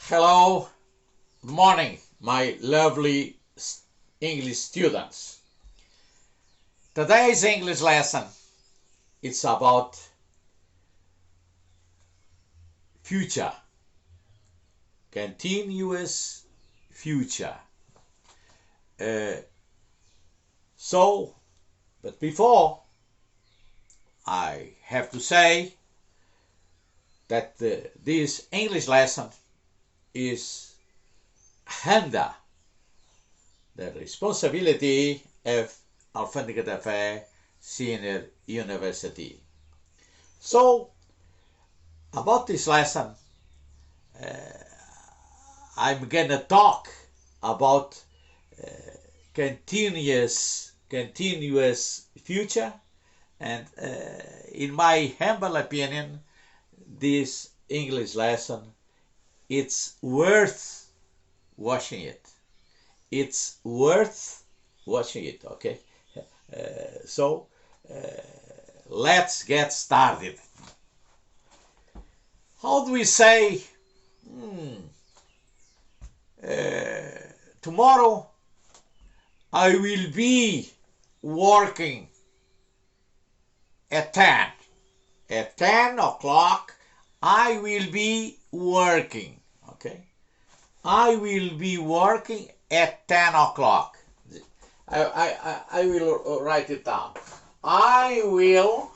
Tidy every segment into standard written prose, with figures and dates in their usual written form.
Hello, good morning, my lovely English students. Today's English lesson it's about future, continuous future. Uh, but before I have to say that this English lesson is under the responsibility of Alphabet Cafe Senior University. So, about this lesson, I'm gonna talk about continuous future, and in my humble opinion, this English lesson it's worth watching it. It's worth watching it, okay? So, let's get started. How do we say, tomorrow I will be working at 10. At 10 o'clock, I will be working, okay? I will be working at 10 o'clock. I will write it down. I will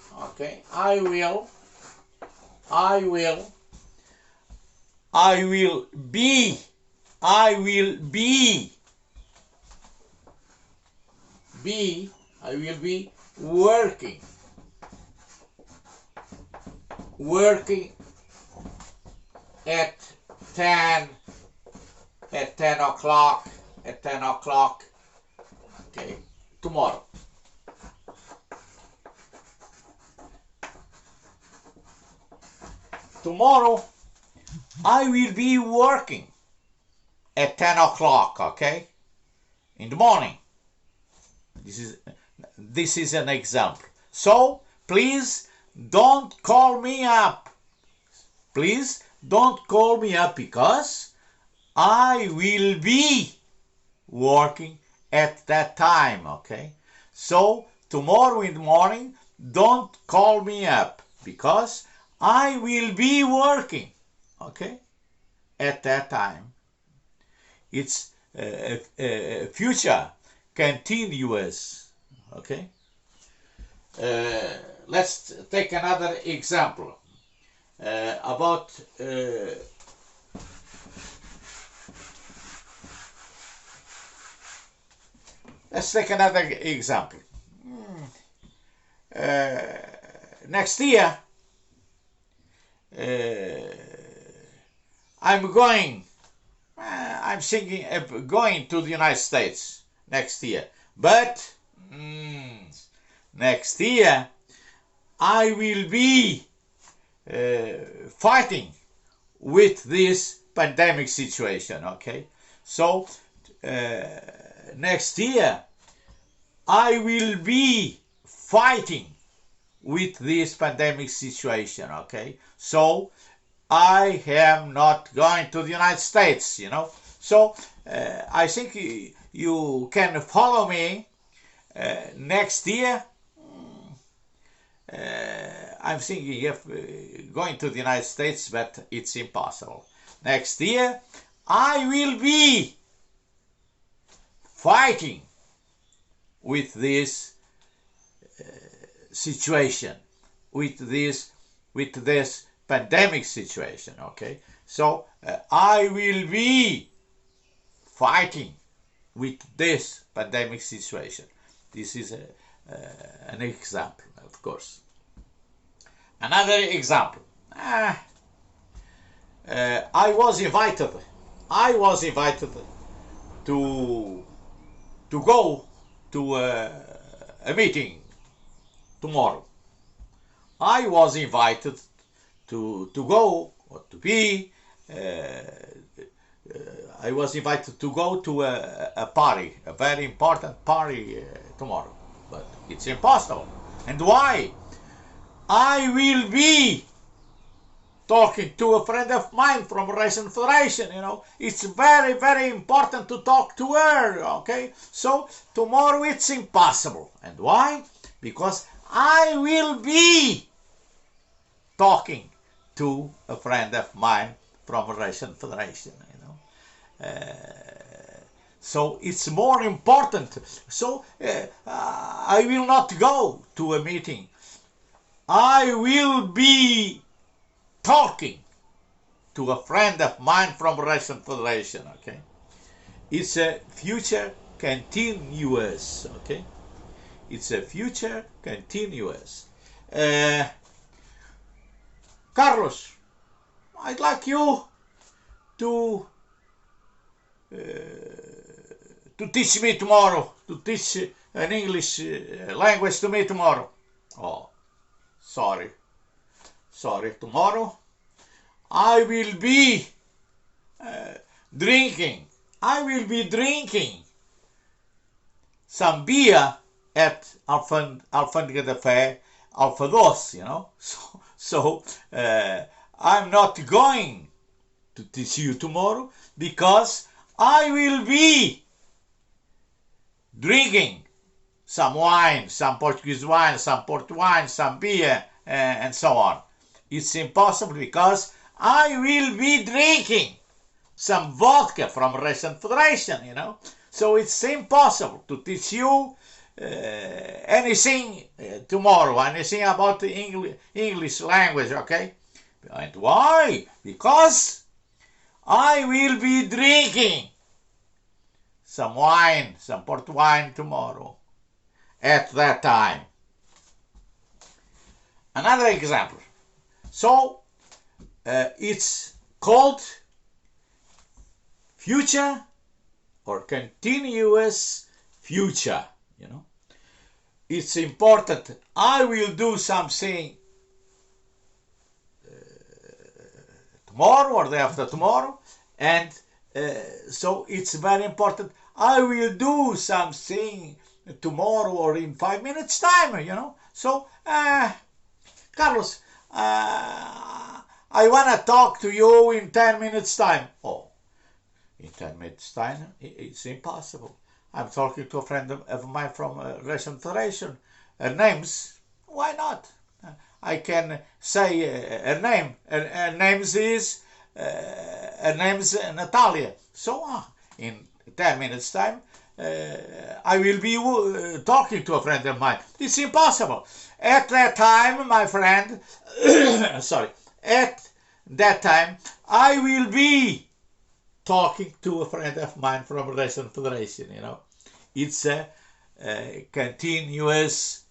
be working at 10 o'clock, okay, tomorrow. Tomorrow, I will be working at 10 o'clock, okay, in the morning. This is an example. So, please don't call me up. Please don't call me up because I will be working at that time, okay? So, tomorrow in the morning, don't call me up because I will be working, okay, at that time. It's future continuous, okay? Let's take another example about let's take another example. Next year, I'm thinking of going to the United States next year. But next year, I will be fighting with this pandemic situation, okay? So, next year, I will be fighting with this pandemic situation, okay? So, I am not going to the United States, you know? So, I think you can follow me next year. I'm thinking of going to the United States, but it's impossible. Next year, I will be fighting with this situation, with this pandemic situation, okay? So, I will be fighting with this pandemic situation. This is an example, of course. Another example. I was invited to go to a meeting tomorrow. I was invited to go or to be. I was invited to go to a party, a very important party tomorrow, but it's impossible. And why? I will be talking to a friend of mine from Russian Federation, it's very, very important to talk to her, okay? So tomorrow it's impossible. And why? Because I will be talking to a friend of mine from Russian Federation, so it's more important. So I will not go to a meeting. I will be talking to a friend of mine from Russian Federation, okay? It's a future continuous, okay? It's a future continuous. Carlos, I'd like you to teach me tomorrow, to teach an English language to me tomorrow. Oh, sorry. Tomorrow I will be drinking. I will be drinking some beer at Alfândega da Fé, Alfadoce, So I'm not going to teach you tomorrow because I will be drinking some wine, some Portuguese wine, some port wine, some beer, and so on. It's impossible because I will be drinking some vodka from Russian Federation, So it's impossible to teach you anything tomorrow, anything about the English language, okay? And why? Because I will be drinking some wine, some port wine tomorrow at that time. Another example. So it's called future or continuous future, It's important. I will do something tomorrow or the day after tomorrow, and so it's very important. I will do something tomorrow or in 5 minutes time, So, Carlos, I want to talk to you in 10 minutes time. Oh, in 10 minutes time, it's impossible. I'm talking to a friend of mine from Russian Federation. Her name's, why not? I can say her name. Her name's Natalia. So in 10 minutes time, I will be talking to a friend of mine. It's impossible. At that time, my friend, at that time, I will be talking to a friend of mine from Russian Federation, It's a continuous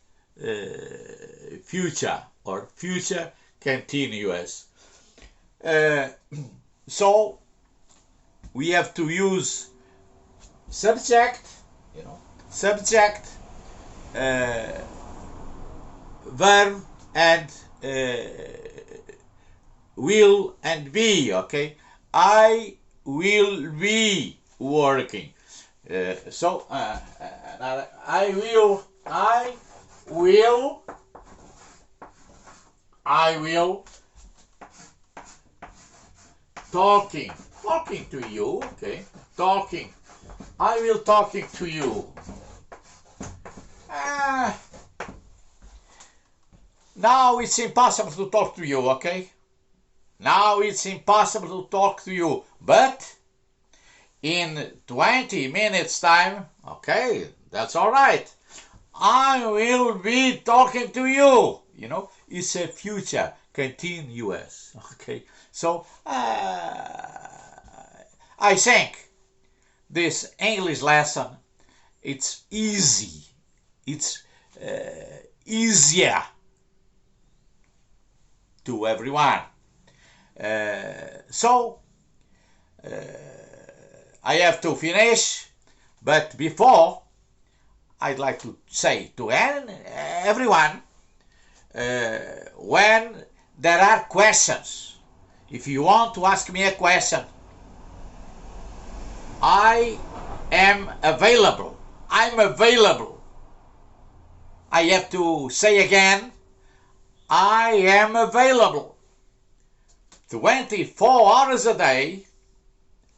future or future continuous. So we have to use subject, subject, verb, and will and be, okay? I will be working. So I will talking to you, okay? I will talking to you. Now it's impossible to talk to you, okay? Now it's impossible to talk to you, but in 20 minutes time, okay, that's all right. I will be talking to you, It's a future continuous, okay? So I think this English lesson, it's easy. It's easier to everyone. So I have to finish, but before, I'd like to say to everyone, when there are questions, if you want to ask me a question, I am available. I'm available. I have to say again, I am available. 24 hours a day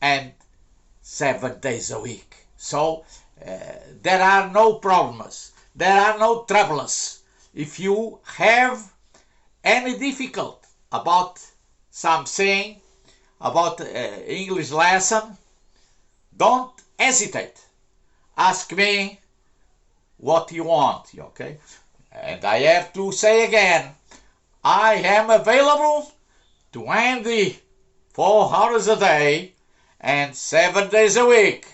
and 7 days a week. So there are no problems, there are no troubles. If you have any difficult about something, about English lesson, don't hesitate. Ask me what you want, okay? And I have to say again, I am available 24 hours a day and 7 days a week.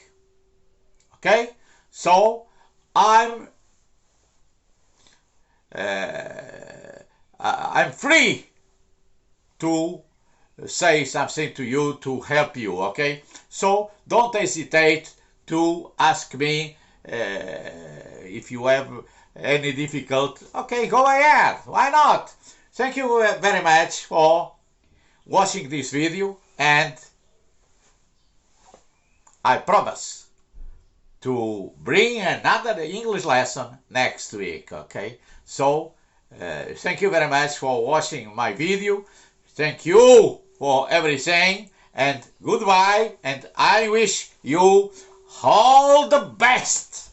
Okay? So I'm free to say something to you to help you, okay? So don't hesitate to ask me if you have any difficult. Okay, go ahead, why not? Thank you very much for watching this video, and I promise to bring another English lesson next week, okay? So thank you very much for watching my video. Thank you for everything, and goodbye, and I wish you all the best.